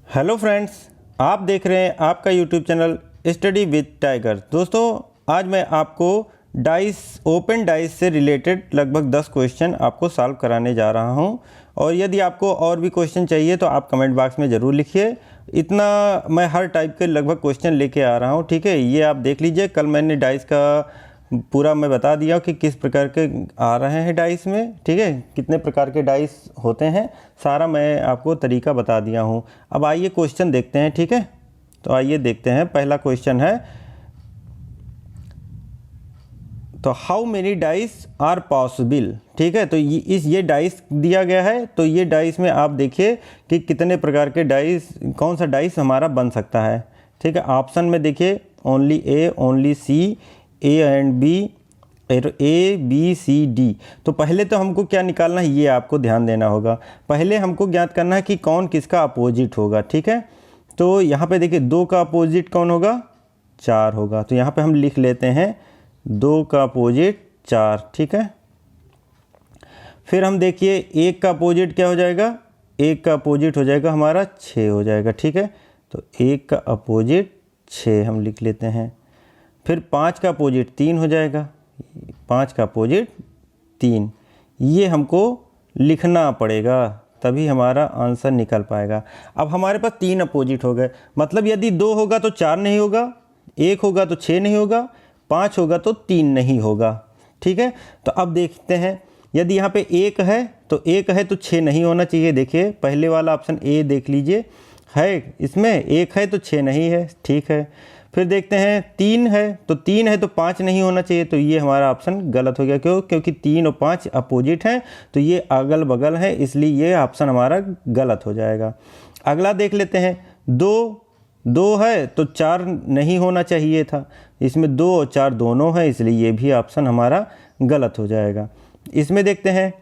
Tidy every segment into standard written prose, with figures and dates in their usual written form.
Hello friends, आप देख रहे हैं आपका YouTube channel study with tiger. दोस्तों, आज मैं आपको ओपन डाइस से रिलेटेड लगभग 10 क्वेश्चन आपको सॉल्व कराने जा रहा हूं। और यदि आपको और भी क्वेश्चन चाहिए तो आप कमेंट बॉक्स में ज़रूर लिखिए। इतना मैं हर टाइप के लगभग क्वेश्चन लेके आ रहा हूं, ठीक है। ये आप देख लीजिए, कल मैंने डाइस का पूरा मैं बता दिया कि किस प्रकार के आ रहे हैं डाइस में, ठीक है, कितने प्रकार के डाइस होते हैं, सारा मैं आपको तरीका बता दिया हूं। अब आइए क्वेश्चन देखते हैं, ठीक है। तो आइए देखते हैं, पहला क्वेश्चन है, तो how many dice are possible, ठीक है। तो ये डाइस दिया गया है, तो ये डाइस में आप देखिए कि कितने प्रकार के डाइस, कौन सा डाइस हमारा बन सकता है, ठीक है। ऑप्शन में देखिए, only A, only C, A and B, A B C D. तो पहले तो हमको क्या निकालना है, ये आपको ध्यान देना होगा। पहले हमको ज्ञात करना है कि कौन किसका अपोजिट होगा, ठीक है। तो यहाँ पे देखिए, 2 का अपोजिट कौन होगा, 4 होगा। तो यहाँ पे हम लिख लेते हैं 2 का अपोजिट 4, ठीक है। फिर हम देखिए 1 का अपोजिट क्या हो जाएगा, 1 का अपोजिट हो जाएगा हमारा 6 हो जाएगा, ठीक है। तो 1 का अपोजिट 6 हम लिख लेते हैं। फिर 5 का अपोजिट 3 हो जाएगा, 5 का अपोजिट 3। ये हमको लिखना पड़ेगा, तभी हमारा आंसर निकल पाएगा। अब हमारे पास 3 अपोजिट हो गए, मतलब यदि 2 होगा तो 4 नहीं होगा, 1 होगा तो 6 नहीं होगा, 5 होगा तो 3 नहीं होगा, ठीक है। तो अब देखते हैं, यदि यहाँ पे 1 है तो 1 है तो 6 नहीं होना चाहिए। देखिए पहले वाला ऑप्शन ए देख लीजिए, है इसमें 1 है तो 6 नहीं है, ठीक है। फिर देखते हैं 3 है, तो 3 है तो 5 नहीं होना चाहिए, तो ये हमारा ऑप्शन गलत हो गया। क्यों? क्योंकि 3 और 5 अपोजिट हैं, तो ये अगल बगल है, इसलिए ये ऑप्शन हमारा गलत हो जाएगा। अगला देख लेते हैं, 2 है तो 4 नहीं होना चाहिए था, इसमें 2 और 4 दोनों है, इसलिए ये भी ऑप्शन हमारा गलत हो जाएगा। इसमें देखते हैं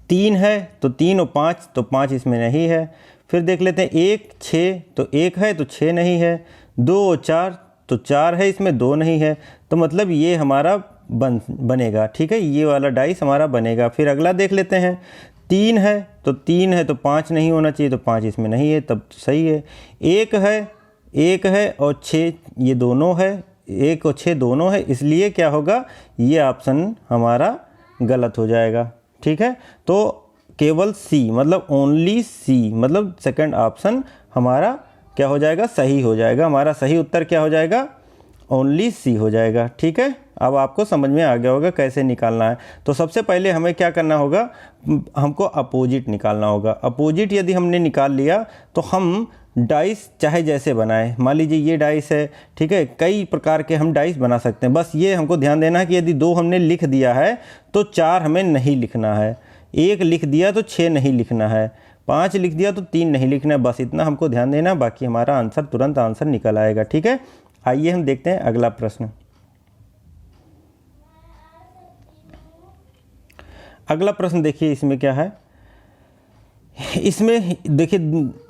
3 है तो 3 और 5, तो 5 इसमें नहीं है। फिर देख लेते हैं 1, 6, तो 1 है तो 6 नहीं है, 2 और 4, तो 4 है, इसमें 2 नहीं है, तो मतलब ये हमारा बनेगा, ठीक है, ये वाला डाइस हमारा बनेगा। फिर अगला देख लेते हैं, 3 है तो 5 नहीं होना चाहिए, तो 5 इसमें नहीं है, तब तो सही है। 1 है और 6 ये दोनों है, 1 और 6 दोनों है, इसलिए क्या होगा, ये ऑप्शन हमारा गलत हो जाएगा, ठीक है। तो केवल सी, मतलब ओनली सी, मतलब सेकंड ऑप्शन हमारा क्या हो जाएगा, सही हो जाएगा। हमारा सही उत्तर क्या हो जाएगा, ओनली सी हो जाएगा, ठीक है। अब आपको समझ में आ गया होगा कैसे निकालना है। तो सबसे पहले हमें क्या करना होगा, हमको अपोजिट निकालना होगा। अपोजिट यदि हमने निकाल लिया तो हम डाइस चाहे जैसे बनाएं, मान लीजिए ये डाइस है, ठीक है, कई प्रकार के हम डाइस बना सकते हैं। बस ये हमको ध्यान देना है कि यदि 2 हमने लिख दिया है तो 4 हमें नहीं लिखना है, 1 लिख दिया तो 6 नहीं लिखना है, 5 लिख दिया तो 3 नहीं लिखना है, बस इतना हमको ध्यान देना, बाकी हमारा आंसर तुरंत आंसर निकल आएगा, ठीक है। आइए हम देखते हैं अगला प्रश्न। अगला प्रश्न देखिए, इसमें क्या है, इसमें देखिए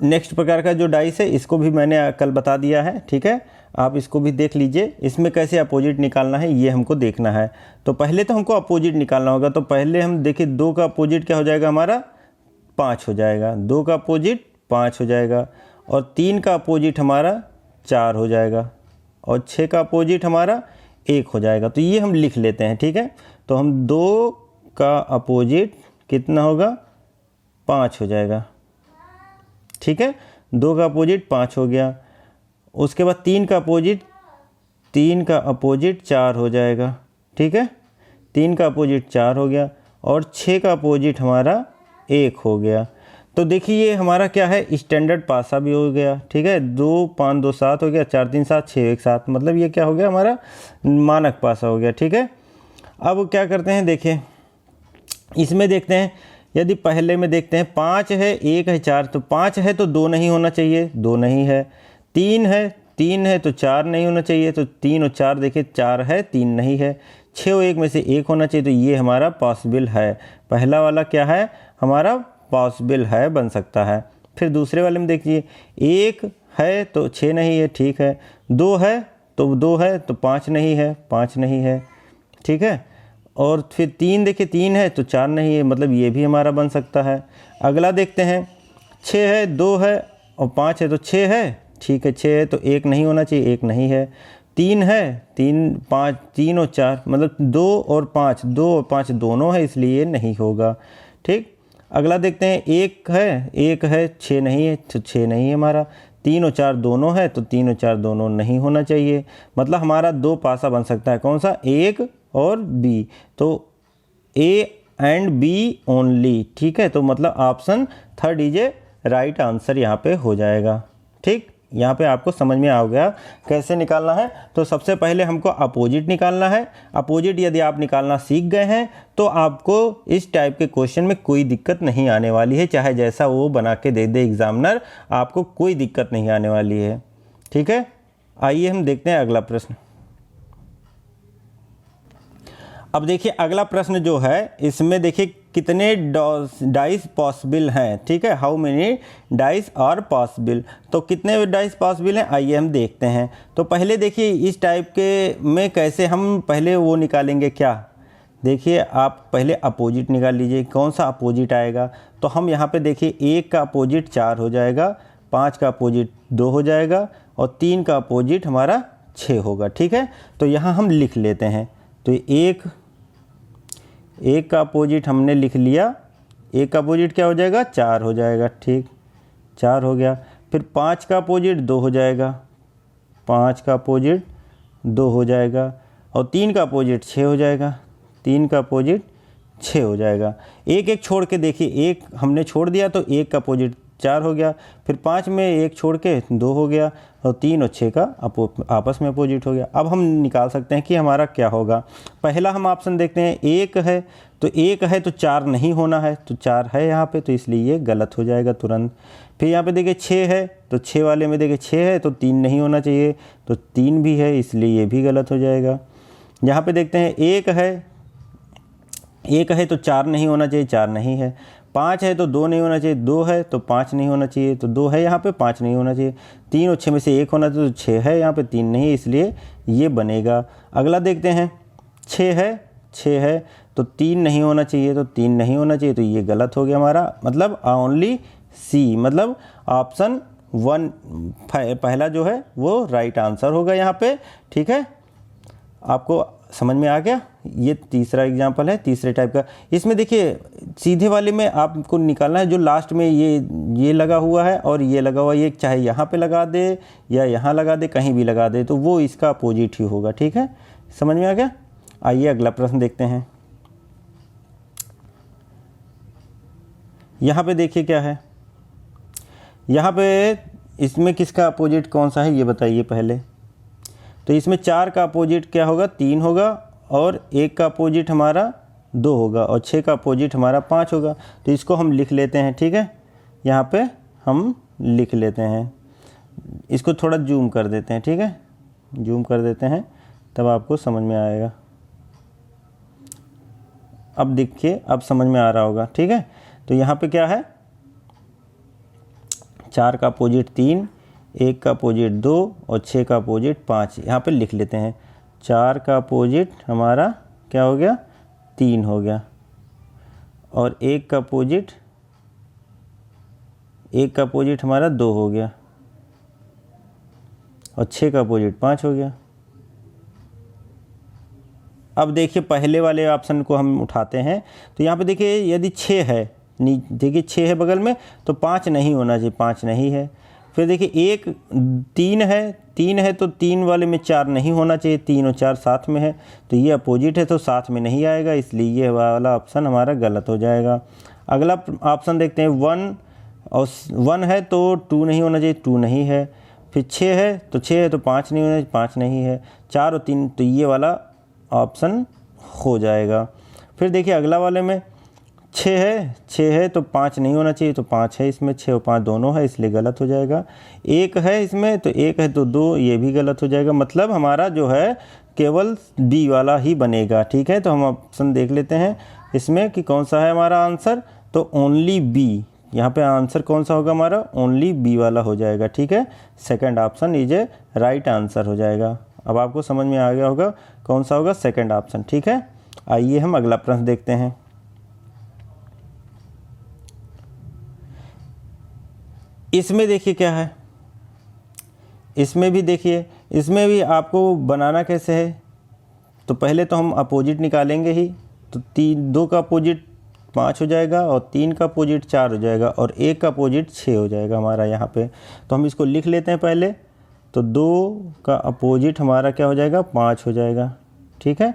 नेक्स्ट प्रकार का जो डाइस है, इसको भी मैंने कल बता दिया है, ठीक है, आप इसको भी देख लीजिए। इसमें कैसे अपोजिट निकालना है ये हमको देखना है। तो पहले तो हमको अपोजिट निकालना होगा, तो पहले हम देखिए 2 का अपोजिट क्या हो जाएगा हमारा, 5 हो जाएगा, 2 का अपोजिट 5 हो जाएगा, और 3 का अपोजिट हमारा 4 हो जाएगा, और 6 का अपोजिट हमारा 1 हो जाएगा। तो ये हम लिख लेते हैं, ठीक है। तो हम 2 का अपोजिट कितना होगा, 5 हो जाएगा, ठीक है। 2 का अपोजिट 5 हो गया। उसके बाद 3 का अपोजिट 4 हो जाएगा, ठीक है, 3 का अपोजिट 4 हो गया, और 6 का अपोजिट हमारा 1 हो गया। तो देखिए ये हमारा क्या है, स्टैंडर्ड पासा भी हो गया, ठीक है, 2 5 2 7 हो गया, 4 3 7 6 1 7, मतलब ये क्या हो गया, हमारा मानक पासा हो गया, ठीक है। अब क्या करते हैं, देखिए इसमें देखते हैं, यदि पहले में देखते हैं 5 है, 1 है, 4, तो 5 है तो 2 नहीं होना चाहिए, 2 नहीं है। 3 है तो 4 नहीं होना चाहिए, तो 3 और 4 देखिए 4 है, 3 नहीं है। 6 और 1 में से 1 होना चाहिए, तो ये हमारा पॉसिबल है। पहला वाला क्या है, हमारा पॉसिबल है, बन सकता है। फिर दूसरे वाले में देखिए, 1 है तो 6 नहीं है, ठीक है, 2 है तो 2 है, तो 5 नहीं है, 5 नहीं है, ठीक है। और फिर 3 देखिए, 3 है तो 4 नहीं है, मतलब ये भी हमारा बन सकता है। अगला देखते हैं, 6 है, 2 है और 5 है तो 6 है, ठीक है 6 है तो 1 नहीं होना चाहिए, 1 नहीं है। 3 है, 3 5 3 और 4 मतलब 2 और 5, 2 और 5 दोनों है, इसलिए ये नहीं होगा। ठीक, अगला देखते हैं, 1 है 6 नहीं है तो 6 नहीं है हमारा। 3 और 4 दोनों है तो 3 और 4 दोनों नहीं होना चाहिए, मतलब हमारा 2 पासा बन सकता है, कौन सा, एक और बी, तो ए एंड बी ओनली। ठीक है, तो मतलब option third is a right answer यहाँ पे हो जाएगा। ठीक, यहाँ पे आपको समझ में आ गया कैसे निकालना है। तो सबसे पहले हमको अपोजिट निकालना है। अपोजिट यदि आप निकालना सीख गए हैं तो आपको इस टाइप के क्वेश्चन में कोई दिक्कत नहीं आने वाली है, चाहे जैसा वो बना के दे दे एग्जामिनर, आपको कोई दिक्कत नहीं आने वाली है। ठीक है, आइए हम देखते हैं अगला प्रश्न। अब देखिए अगला प्रश्न जो है, इसमें देखिए कितने डाइस पॉसिबल हैं। ठीक है, how many dice are possible, तो कितने डाइस पॉसिबल हैं आइए हम देखते हैं। तो पहले देखिए इस टाइप के में कैसे हम पहले वो निकालेंगे, क्या देखिए आप पहले अपोजिट निकाल लीजिए, कौन सा अपोजिट आएगा। तो हम यहाँ पे देखिए 1 का अपोजिट 4 हो जाएगा, 5 का अपोजिट 2 हो जाएगा और 3 का अपोजिट हमारा 6 होगा। ठीक है, तो यहाँ हम लिख लेते हैं। तो एक का अपोजिट हमने लिख लिया, 1 का अपोजिट क्या हो जाएगा, 4 हो जाएगा। ठीक, 4 हो गया। फिर 5 का अपोजिट 2 हो जाएगा, 5 का अपोजिट 2 हो जाएगा और 3 का अपोजिट 6 हो जाएगा, 3 का अपोजिट 6 हो जाएगा। एक एक छोड़ के देखिए, एक हमने छोड़ दिया तो 1 का अपोजिट 4 हो गया, फिर 5 में 1 छोड़ के 2 हो गया और 3 और 6 का आपस में अपोजिट हो गया। अब हम निकाल सकते हैं कि हमारा क्या होगा। पहला हम ऑप्शन देखते हैं, 1 है तो 1 है तो 4 नहीं होना है, तो 4 है यहाँ पे, तो इसलिए ये गलत हो जाएगा तुरंत। फिर यहाँ पे देखिए 6 है तो 6 वाले में देखिए 6 है तो 3 नहीं होना चाहिए, तो 3 भी है, इसलिए ये भी गलत हो जाएगा। यहाँ पे देखते हैं 1 है तो 4 नहीं होना चाहिए, 4 नहीं है। 5 है तो 2 नहीं होना चाहिए, 2 है तो 5 नहीं होना चाहिए, तो 2 है यहाँ पे, 5 नहीं होना चाहिए। 3 और 6 में से 1 होना चाहिए, तो 6 है यहाँ पे, 3 नहीं है, इसलिए ये बनेगा। अगला देखते हैं, 6 है तो 3 नहीं होना चाहिए, तो 3 नहीं होना चाहिए, तो ये गलत हो गया हमारा, मतलब ओनली सी, मतलब ऑप्शन 1 पहला जो है वो राइट आंसर होगा यहाँ पे। ठीक है, आपको समझ में आ गया। ये तीसरा एग्जाम्पल है, तीसरे टाइप का। इसमें देखिए सीधे वाले में आपको निकालना है जो लास्ट में ये लगा हुआ है और ये लगा हुआ है, ये चाहे यहाँ पे लगा दे या यहाँ लगा दे, कहीं भी लगा दे, तो वो इसका अपोजिट ही होगा। ठीक है, समझ में आ गया। आइए अगला प्रश्न देखते हैं। यहाँ पे देखिए क्या है, यहाँ पे इसमें किसका अपोजिट कौन सा है ये बताइए पहले। तो इसमें 4 का अपोजिट क्या होगा, 3 होगा और 1 का अपोजिट हमारा 2 होगा और 6 का अपोजिट हमारा 5 होगा। तो इसको हम लिख लेते हैं। ठीक है, यहाँ पे हम लिख लेते हैं, इसको थोड़ा जूम कर देते हैं। ठीक है, जूम कर देते हैं तब आपको समझ में आएगा। अब देखिए, अब समझ में आ रहा होगा। ठीक है, तो यहाँ पे क्या है, 4 का अपोजिट 3, 1 का अपोजिट 2 और 6 का अपोजिट 5। यहाँ पे लिख लेते हैं, 4 का अपोजिट हमारा क्या हो गया, 3 हो गया और 1 का अपोजिट हमारा 2 हो गया और 6 का अपोजिट 5 हो गया। अब देखिए पहले वाले ऑप्शन को हम उठाते हैं। तो यहाँ पे देखिए यदि 6 है, देखिए 6 है बगल में, तो 5 नहीं होना चाहिए, 5 नहीं है। फिर देखिए 3 है तो 3 वाले में 4 नहीं होना चाहिए, 3 और 4 साथ में है, तो ये अपोजिट है तो साथ में नहीं आएगा, इसलिए ये वाला ऑप्शन हमारा गलत हो जाएगा। अगला ऑप्शन देखते हैं, 1 है तो 2 नहीं होना चाहिए, 2 नहीं है। फिर 6 है तो 5 नहीं होना चाहिए, 5 नहीं है। 4 और 3, तो ये वाला ऑप्शन हो जाएगा। फिर देखिए अगला वाले में 6 है तो 5 नहीं होना चाहिए, तो 5 है इसमें, 6 और 5 दोनों है, इसलिए गलत हो जाएगा। 1 है इसमें तो 1 है तो 2, ये भी गलत हो जाएगा। मतलब हमारा जो है केवल बी वाला ही बनेगा। ठीक है, तो हम ऑप्शन देख लेते हैं इसमें कि कौन सा है हमारा आंसर। तो ओनली बी, यहाँ पे आंसर कौन सा होगा हमारा, ओनली बी वाला हो जाएगा। ठीक है, second option is a right answer हो जाएगा। अब आपको समझ में आ गया होगा कौन सा होगा, सेकंड ऑप्शन। ठीक है, आइए हम अगला प्रश्न देखते हैं। इसमें देखिए क्या है, इसमें भी देखिए, इसमें भी आपको बनाना कैसे है, तो पहले तो हम अपोजिट निकालेंगे ही। तो 2 का अपोजिट 5 हो जाएगा और 3 का अपोजिट 4 हो जाएगा और 1 का अपोजिट 6 हो जाएगा हमारा यहाँ पे। तो हम इसको लिख लेते हैं पहले। तो 2 का अपोजिट हमारा क्या हो जाएगा, 5 हो जाएगा, ठीक है।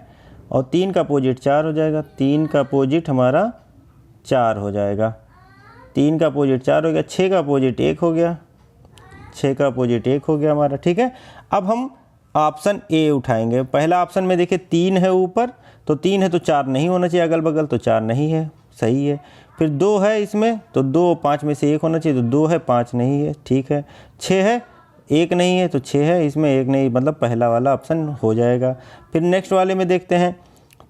और 3 का अपोजिट 4 हो जाएगा, 3 का अपोजिट हमारा 4 हो जाएगा, 3 का अपोजिट 4 हो गया, 6 का अपोजिट 1 हो गया, 6 का अपोजिट 1 हो गया हमारा, ठीक है। अब हम ऑप्शन ए उठाएंगे। पहला ऑप्शन में देखिए 3 है ऊपर, तो 3 है तो 4 नहीं होना चाहिए अगल बगल, तो 4 नहीं है, सही है। फिर 2 है इसमें, तो 2 5 में से 1 होना चाहिए, तो 2 है 5 नहीं है, ठीक है। 6 है 1 नहीं है, तो 6 है, इसमें 1 नहीं, मतलब पहला वाला ऑप्शन हो जाएगा। फिर नेक्स्ट वाले में देखते हैं,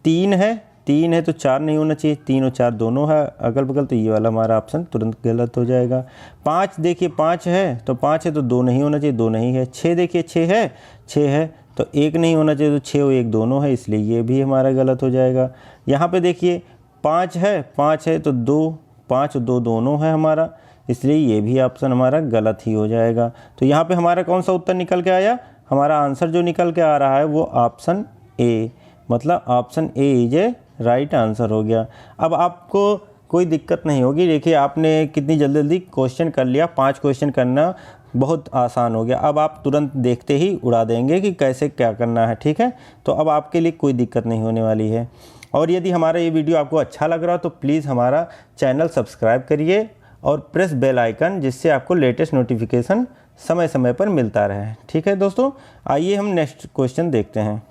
3 है तो 4 नहीं होना चाहिए, 3 और 4 दोनों है अगल बगल, तो ये वाला हमारा ऑप्शन तुरंत गलत हो जाएगा। 5 देखिए 5 है, तो 5 है तो 2 नहीं होना चाहिए, 2 नहीं है। 6 देखिए 6 है तो 1 नहीं होना चाहिए, तो 6 और 1 दोनों है, इसलिए ये भी हमारा गलत हो जाएगा। यहाँ पे देखिए 5 है तो 2, 5 और 2 दोनों है हमारा, इसलिए ये भी ऑप्शन हमारा गलत ही हो जाएगा। तो यहाँ पे हमारा कौन सा उत्तर निकल के आया, हमारा आंसर जो निकल के आ रहा है वो ऑप्शन ए, मतलब option A is a right answer हो गया। अब आपको कोई दिक्कत नहीं होगी। देखिए आपने कितनी जल्दी जल्दी क्वेश्चन कर लिया, 5 क्वेश्चन करना बहुत आसान हो गया। अब आप तुरंत देखते ही उड़ा देंगे कि कैसे क्या करना है, ठीक है। तो अब आपके लिए कोई दिक्कत नहीं होने वाली है। और यदि हमारा ये वीडियो आपको अच्छा लग रहा हो तो प्लीज़ हमारा चैनल सब्सक्राइब करिए और प्रेस बेल आइकन, जिससे आपको लेटेस्ट नोटिफिकेशन समय समय पर मिलता रहे, ठीक है दोस्तों। आइए हम नेक्स्ट क्वेश्चन देखते हैं।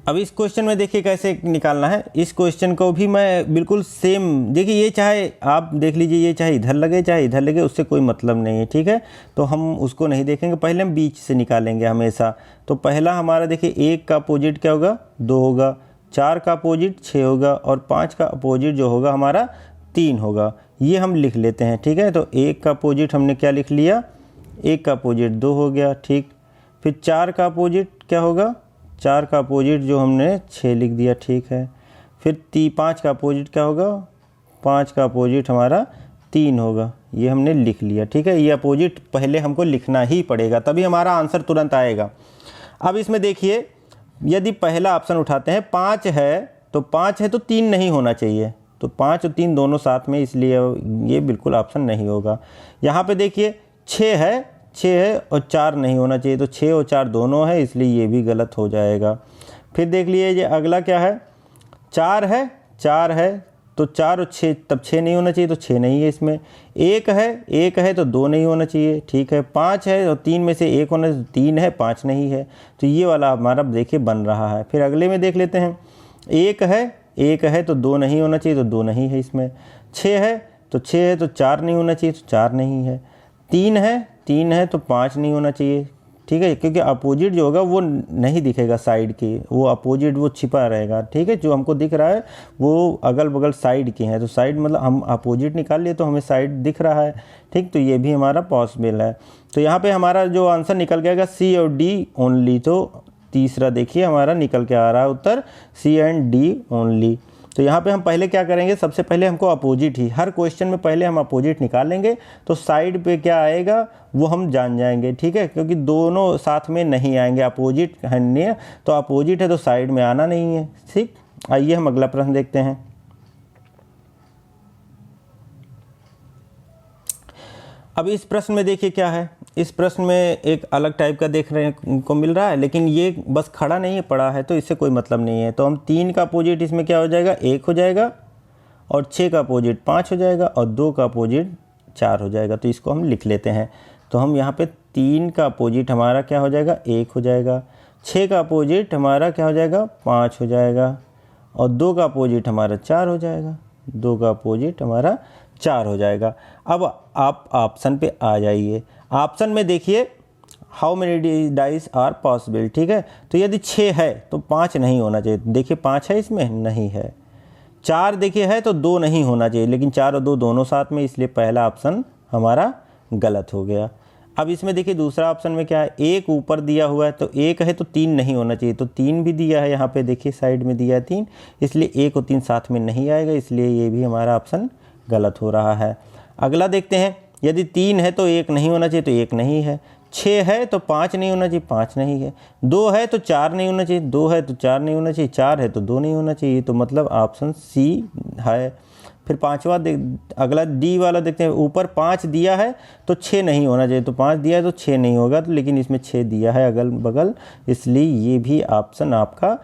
अब इस क्वेश्चन में देखिए कैसे निकालना है। इस क्वेश्चन को भी मैं बिल्कुल सेम, देखिए ये चाहे आप देख लीजिए, ये चाहे इधर लगे चाहे इधर लगे, उससे कोई मतलब नहीं है, ठीक है। तो हम उसको नहीं देखेंगे, पहले हम बीच से निकालेंगे हमेशा। तो पहला हमारा देखिए 1 का अपोजिट क्या होगा, 2 होगा, 4 का अपोजिट 6 होगा और 5 का अपोजिट जो होगा हमारा 3 होगा। ये हम लिख लेते हैं, ठीक है। तो 1 का अपोजिट हमने क्या लिख लिया, 1 का अपोजिट 2 हो गया, ठीक। फिर 4 का अपोजिट क्या होगा, 4 का अपोजिट जो हमने 6 लिख दिया, ठीक है। फिर 5 का अपोजिट क्या होगा, 5 का अपोजिट हमारा 3 होगा, ये हमने लिख लिया, ठीक है। ये अपोजिट पहले हमको लिखना ही पड़ेगा, तभी हमारा आंसर तुरंत आएगा। अब इसमें देखिए, यदि पहला ऑप्शन उठाते हैं, 5 है तो 3 नहीं होना चाहिए, तो 5 और 3 दोनों साथ में, इसलिए ये बिल्कुल ऑप्शन नहीं होगा। यहाँ पे देखिए 6 है और 4 नहीं होना चाहिए, तो 6 और 4 दोनों है, इसलिए ये भी गलत हो जाएगा। फिर देख लीजिए ये अगला क्या है, 4 है तो 4 और 6, तब 6 नहीं होना चाहिए, तो 6 नहीं है इसमें। 1 है तो 2 नहीं होना चाहिए, ठीक है। 5 है और 3 में से 1 होना, 3 है 5 नहीं है, तो ये वाला हमारा देखिए बन रहा है। फिर अगले में देख लेते हैं, 1 है तो 2 नहीं होना चाहिए, तो 2 नहीं है इसमें। 6 है तो 4 नहीं होना चाहिए, तो 4 नहीं है। 3 है तो 5 नहीं होना चाहिए, ठीक है, क्योंकि अपोजिट जो होगा वो नहीं दिखेगा साइड की, वो अपोजिट वो छिपा रहेगा, ठीक है। जो हमको दिख रहा है वो अगल बगल साइड की है, तो साइड मतलब हम अपोजिट निकाल लिए तो हमें साइड दिख रहा है, ठीक। तो ये भी हमारा पॉसिबल है। तो यहाँ पे हमारा जो आंसर निकल गया सी और डी ओनली। तो तीसरा देखिए हमारा निकल के आ रहा है उत्तर, सी एंड डी ओनली। तो यहाँ पे हम पहले क्या करेंगे, सबसे पहले हमको अपोजिट ही, हर क्वेश्चन में पहले हम अपोजिट निकालेंगे, तो साइड पे क्या आएगा वो हम जान जाएंगे, ठीक है, क्योंकि दोनों साथ में नहीं आएंगे। अपोजिट है नहीं, तो अपोजिट है तो साइड में आना नहीं है, ठीक। आइए हम अगला प्रश्न देखते हैं। अब इस प्रश्न में देखिए क्या है, इस प्रश्न में एक अलग टाइप का देखने को मिल रहा है, लेकिन ये बस खड़ा नहीं है, पड़ा है, तो इससे कोई मतलब नहीं है। तो हम 3 का अपोजिट इसमें क्या हो जाएगा, 1 हो जाएगा, और 6 का अपोजिट 5 हो जाएगा, और 2 का अपोजिट 4 हो जाएगा। तो इसको हम लिख लेते हैं। तो हम यहाँ पे 3 का अपोजिट हमारा क्या हो जाएगा, 1 हो जाएगा। 6 का अपोजिट हमारा क्या हो जाएगा, 5 हो जाएगा, और 2 का अपोजिट हमारा 4 हो जाएगा, 2 का अपोजिट हमारा 4 हो जाएगा। अब आप ऑप्शन पे आ जाइए। ऑप्शन में देखिए how many dice are possible, ठीक है। तो यदि 6 है तो 5 नहीं होना चाहिए, देखिए 5 है इसमें, नहीं है। 4 देखिए है तो 2 नहीं होना चाहिए, लेकिन 4 और 2 दोनों साथ में, इसलिए पहला ऑप्शन हमारा गलत हो गया। अब इसमें देखिए दूसरा ऑप्शन में क्या है, एक ऊपर दिया हुआ है तो एक है तो 3 नहीं होना चाहिए, तो 3 भी दिया है यहाँ पे, देखिए साइड में दिया है 3, इसलिए 1 और 3 साथ में नहीं आएगा, इसलिए ये भी हमारा ऑप्शन गलत हो रहा है। अगला देखते हैं, यदि 3 है तो 1 नहीं होना चाहिए, तो 1 नहीं है। 6 है तो 5 नहीं होना चाहिए, 5 नहीं है। 2 है तो 4 नहीं होना चाहिए, 2 है तो 4 नहीं होना चाहिए, 4 है तो 2 नहीं होना चाहिए, तो मतलब ऑप्शन सी है। फिर पांचवा अगला डी वाला देखते हैं, ऊपर 5 दिया है तो 6 नहीं होना चाहिए, तो 5 दिया है तो 6 नहीं होगा, तो लेकिन इसमें 6 दिया है अगल बगल, इसलिए ये भी ऑप्शन आपका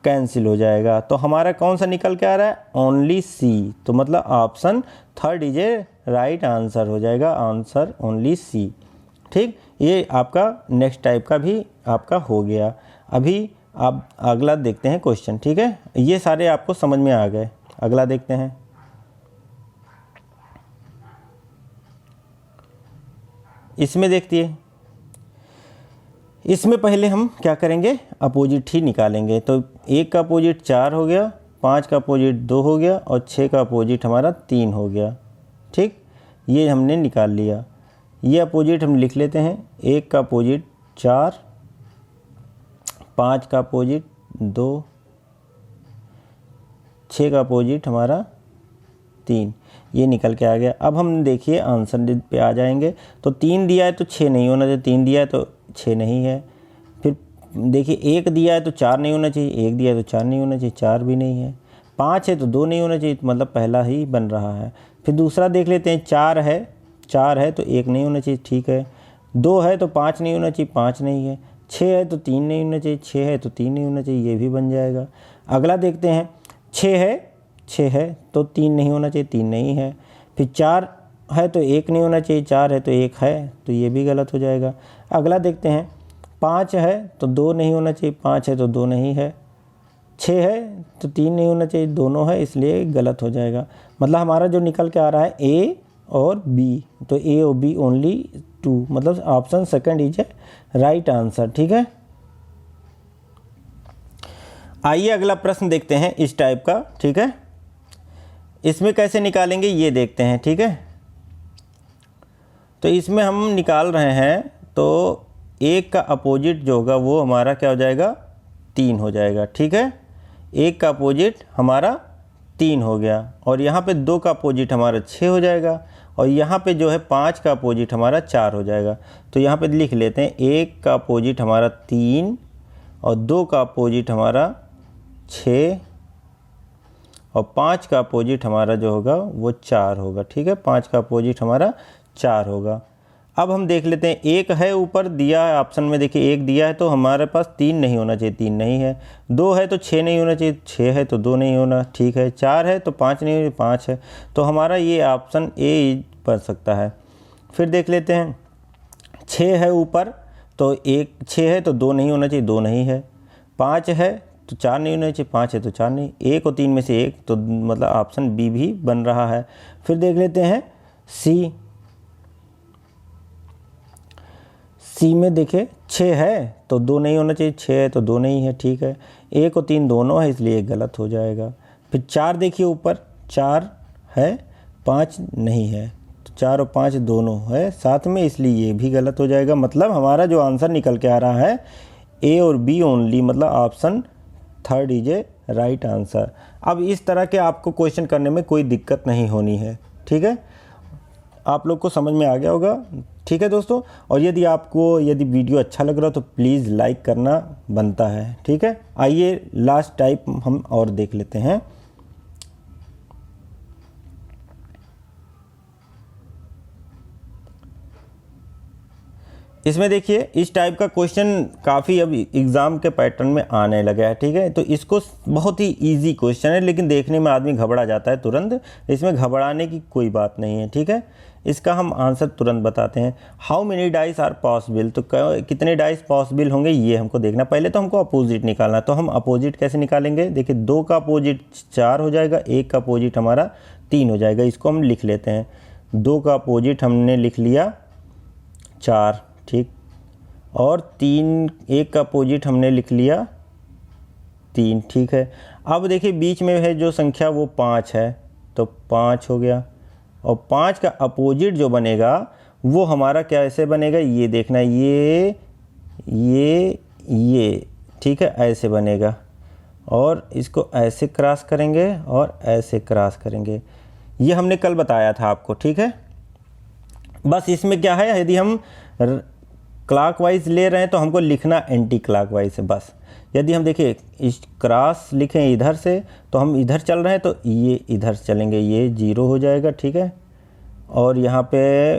कैंसिल हो जाएगा। तो हमारा कौन सा निकल के आ रहा है, ओनली सी, तो मतलब option third is a right answer हो जाएगा, आंसर ओनली सी। ठीक, ये आपका नेक्स्ट टाइप का भी आपका हो गया। अभी आप अगला देखते हैं क्वेश्चन, ठीक है, ये सारे आपको समझ में आ गए। अगला देखते हैं, इसमें देखिए, इसमें पहले हम क्या करेंगे, अपोजिट ही निकालेंगे। तो 1 का अपोजिट 4 हो गया, 5 का अपोजिट 2 हो गया और 6 का अपोजिट हमारा 3 हो गया। ठीक, ये हमने निकाल लिया। ये अपोजिट हम लिख लेते हैं, 1 का अपोजिट 4, 5 का अपोजिट 2, 6 का अपोजिट हमारा 3, ये निकल के आ गया। अब हम देखिए आंसर पे आ जाएंगे। तो 3 दिया है तो 6 नहीं होना चाहिए, 3 दिया है तो 6 नहीं है। फिर देखिए 1 दिया है तो 4 नहीं होना चाहिए, 1 दिया है तो 4 नहीं होना चाहिए, 4 भी नहीं है। 5 है तो 2 नहीं होना चाहिए, तो मतलब पहला ही बन रहा है। फिर दूसरा देख लेते हैं, 4 है तो 1 नहीं होना चाहिए, ठीक है। 2 है तो 5 नहीं होना चाहिए, 5 नहीं है। 6 है तो 3 नहीं होना चाहिए, 6 है तो 3 नहीं होना चाहिए, ये भी बन जाएगा। अगला देखते हैं, 6 है तो 3 नहीं होना चाहिए, 3 नहीं है। फिर 4 है तो 1 नहीं होना चाहिए, 4 है तो 1 है, तो ये भी गलत हो जाएगा। अगला देखते हैं, 5 है तो 2 नहीं होना चाहिए, 5 है तो 2 नहीं है। 6 है तो 3 नहीं होना चाहिए, दोनों है, इसलिए गलत हो जाएगा। मतलब हमारा जो निकल के आ रहा है ए और बी, तो ए और बी ओनली 2, मतलब option second is a right answer. ठीक है, आइए अगला प्रश्न देखते हैं इस टाइप का। ठीक है, इसमें कैसे निकालेंगे ये देखते हैं। ठीक है, तो इसमें हम निकाल रहे हैं, तो 1 का अपोजिट जो होगा वो हमारा क्या हो जाएगा, 3 हो जाएगा। ठीक है, 1 का अपोजिट हमारा 3 हो गया, और यहाँ पे 2 का अपोजिट हमारा 6 हो जाएगा, और यहाँ पे जो है 5 का अपोजिट हमारा 4 हो जाएगा। तो यहाँ पे लिख लेते हैं, 1 का अपोजिट हमारा 3 और 2 का अपोजिट हमारा 6 और 5 का अपोजिट हमारा जो होगा वो 4 होगा। ठीक है, 5 का अपोजिट हमारा 4 होगा। अब हम देख लेते हैं, 1 है ऊपर दिया है ऑप्शन में, देखिए 1 दिया है तो हमारे पास 3 नहीं होना चाहिए, 3 नहीं है। 2 है तो 6 नहीं होना चाहिए, 6 है तो 2 नहीं होना, ठीक है। 4 है तो 5 नहीं होना, 5 है, तो हमारा ये ऑप्शन ए बन सकता है। फिर देख लेते हैं, 6 है ऊपर तो 6 है तो 2 नहीं होना चाहिए, 2 नहीं है। 5 है तो 4 नहीं होना चाहिए, 5 है तो 4 नहीं, 1 और 3 में से 1, तो मतलब ऑप्शन बी भी बन रहा है। फिर देख लेते हैं सी में देखें, 6 है तो 2 नहीं होना चाहिए, 6 है तो 2 नहीं है, ठीक है। 1 और 3 दोनों है, इसलिए गलत हो जाएगा। फिर 4 देखिए ऊपर, 4 है 5 नहीं है, तो 4 और 5 दोनों है साथ में, इसलिए ये भी गलत हो जाएगा। मतलब हमारा जो आंसर निकल के आ रहा है ए और बी ओनली, मतलब option third is a right answer. अब इस तरह के आपको क्वेश्चन करने में कोई दिक्कत नहीं होनी है। ठीक है, आप लोग को समझ में आ गया होगा। ठीक है दोस्तों, और यदि वीडियो अच्छा लग रहा हो तो प्लीज़ लाइक करना बनता है। ठीक है, आइए लास्ट टाइप हम और देख लेते हैं। इसमें देखिए, इस टाइप का क्वेश्चन काफ़ी अब एग्ज़ाम के पैटर्न में आने लगा है। ठीक है, तो इसको बहुत ही इजी क्वेश्चन है, लेकिन देखने में आदमी घबरा जाता है तुरंत। इसमें घबराने की कोई बात नहीं है। ठीक है, इसका हम आंसर तुरंत बताते हैं। How many dice are possible, तो कितने डाइस पॉसिबल होंगे ये हमको देखना। पहले तो हमको अपोजिट निकालना, तो हम अपोजिट कैसे निकालेंगे, देखिए 2 का अपोजिट 4 हो जाएगा, 1 का अपोजिट हमारा 3 हो जाएगा। इसको हम लिख लेते हैं, 2 का अपोजिट हमने लिख लिया 4, ठीक, और 1 का अपोजिट हमने लिख लिया 3, ठीक है। अब देखिए बीच में है जो संख्या वो 5 है, तो 5 हो गया, और 5 का अपोजिट जो बनेगा वो हमारा क्या ऐसे बनेगा, ये देखना, ये ठीक है, ऐसे बनेगा। और इसको ऐसे क्रॉस करेंगे और ऐसे क्रॉस करेंगे। ये हमने कल बताया था आपको, ठीक है। बस इसमें क्या है, यदि हम क्लॉकवाइज ले रहे हैं तो हमको लिखना एंटी क्लॉकवाइज है बस। यदि हम देखिए इस क्रॉस लिखें इधर से, तो हम इधर चल रहे हैं तो ये इधर चलेंगे, ये 0 हो जाएगा, ठीक है। और यहाँ पे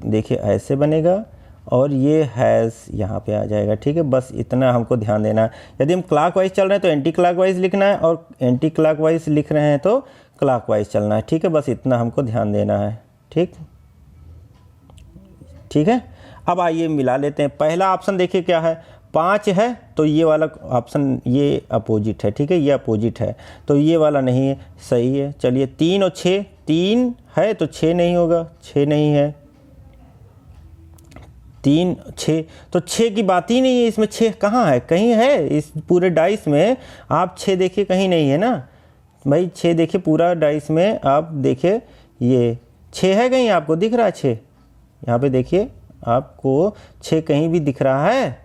देखिए ऐसे बनेगा और ये हैज़ यहाँ पे आ जाएगा, ठीक है। बस इतना हमको ध्यान देना है। यदि हम क्लॉकवाइज चल रहे हैं तो एंटी क्लॉकवाइज लिखना है, और एंटी क्लॉकवाइज लिख रहे हैं तो क्लॉकवाइज चलना है, ठीक है। बस इतना हमको ध्यान देना है, ठीक है। अब आइए मिला लेते हैं। पहला ऑप्शन देखिए क्या है, 5 है तो ये वाला ऑप्शन ये अपोजिट है, ठीक है, ये अपोजिट है तो ये वाला नहीं है, सही है। चलिए 3 और 6, 3 है तो 6 नहीं होगा, 6 नहीं है। 3 6 तो 6 की बात ही नहीं है, इसमें 6 कहाँ है, कहीं है इस पूरे डाइस में? आप 6 देखिए, कहीं नहीं है ना भाई। 6 देखिए पूरा डाइस में, आप देखिए ये 6 है, कहीं आपको दिख रहा है 6? यहाँ पे देखिए आपको 6 कहीं भी दिख रहा है?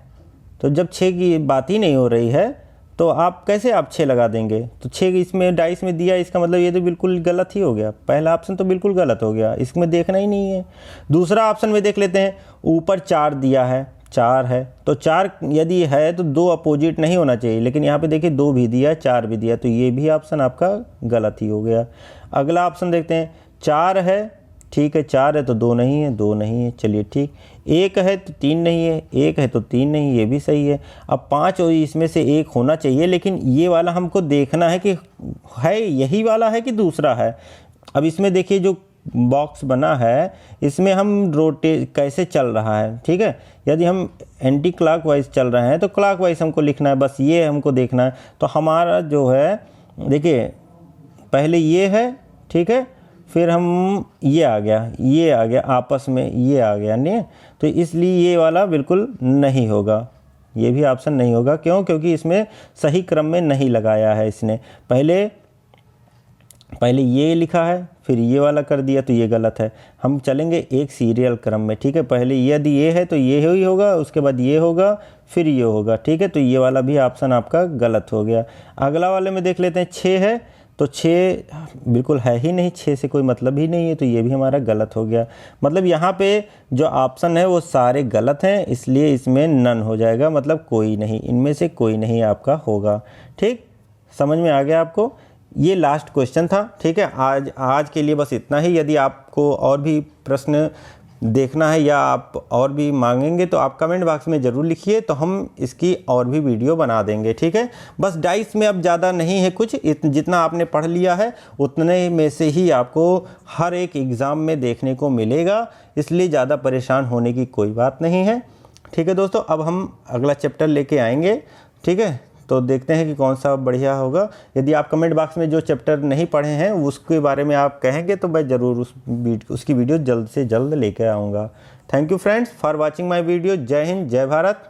तो जब 6 की बात ही नहीं हो रही है तो आप कैसे 6 लगा देंगे? तो 6 इसमें डाइस में दिया, इसका मतलब ये तो बिल्कुल गलत ही हो गया। पहला ऑप्शन तो बिल्कुल गलत हो गया, इसमें देखना ही नहीं है। दूसरा ऑप्शन में देख लेते हैं, ऊपर 4 दिया है, 4 है तो 4 यदि है तो 2 अपोजिट नहीं होना चाहिए, लेकिन यहाँ पे देखिए 2 भी दिया, 4 भी दिया, तो ये भी ऑप्शन आपका गलत ही हो गया। अगला ऑप्शन देखते हैं, 4 है, ठीक है, 4 है तो 2 नहीं है, 2 नहीं है, चलिए ठीक। 1 है तो 3 नहीं है, 1 है तो 3 नहीं, ये भी सही है। अब 5 और इसमें से 1 होना चाहिए, लेकिन ये वाला हमको देखना है कि है यही वाला है कि दूसरा है। अब इसमें देखिए जो बॉक्स बना है, इसमें हम कैसे चल रहा है, ठीक है। यदि हम एंटी क्लॉकवाइज चल रहे हैं तो क्लॉकवाइज हमको लिखना है, बस ये हमको देखना है। तो हमारा जो है देखिए पहले ये है, ठीक है, फिर हम ये आ गया आपस में, ये आ गया नहीं, तो इसलिए ये वाला बिल्कुल नहीं होगा, ये भी ऑप्शन नहीं होगा। क्यों? क्योंकि इसमें सही क्रम में नहीं लगाया है इसने। पहले ये लिखा है, फिर ये वाला कर दिया, तो ये गलत है। हम चलेंगे एक सीरियल क्रम में, ठीक है। पहले यदि ये है तो ये ही होगा, उसके बाद ये होगा, फिर ये होगा, ठीक है। तो ये वाला भी ऑप्शन आपका गलत हो गया। अगला वाले में देख लेते हैं, 6 है तो 6 बिल्कुल है ही नहीं, 6 से कोई मतलब ही नहीं है, तो ये भी हमारा गलत हो गया। मतलब यहाँ पे जो ऑप्शन है वो सारे गलत हैं, इसलिए इसमें नन हो जाएगा, मतलब कोई नहीं, इनमें से कोई नहीं आपका होगा, ठीक। समझ में आ गया आपको? ये लास्ट क्वेश्चन था, ठीक है। आज के लिए बस इतना ही। यदि आपको और भी प्रश्न देखना है या आप और भी मांगेंगे तो आप कमेंट बॉक्स में ज़रूर लिखिए, तो हम इसकी और भी वीडियो बना देंगे, ठीक है। बस डाइस में अब ज़्यादा नहीं है कुछ, जितना आपने पढ़ लिया है उतने में से ही आपको हर एक एग्ज़ाम में देखने को मिलेगा, इसलिए ज़्यादा परेशान होने की कोई बात नहीं है, ठीक है दोस्तों। अब हम अगला चैप्टर लेके आएंगे, ठीक है। तो देखते हैं कि कौन सा बढ़िया होगा। यदि आप कमेंट बॉक्स में जो चैप्टर नहीं पढ़े हैं उसके बारे में आप कहेंगे तो मैं ज़रूर उसकी वीडियो जल्द से जल्द लेकर आऊँगा। Thank you friends for watching my video. जय हिंद, जय भारत।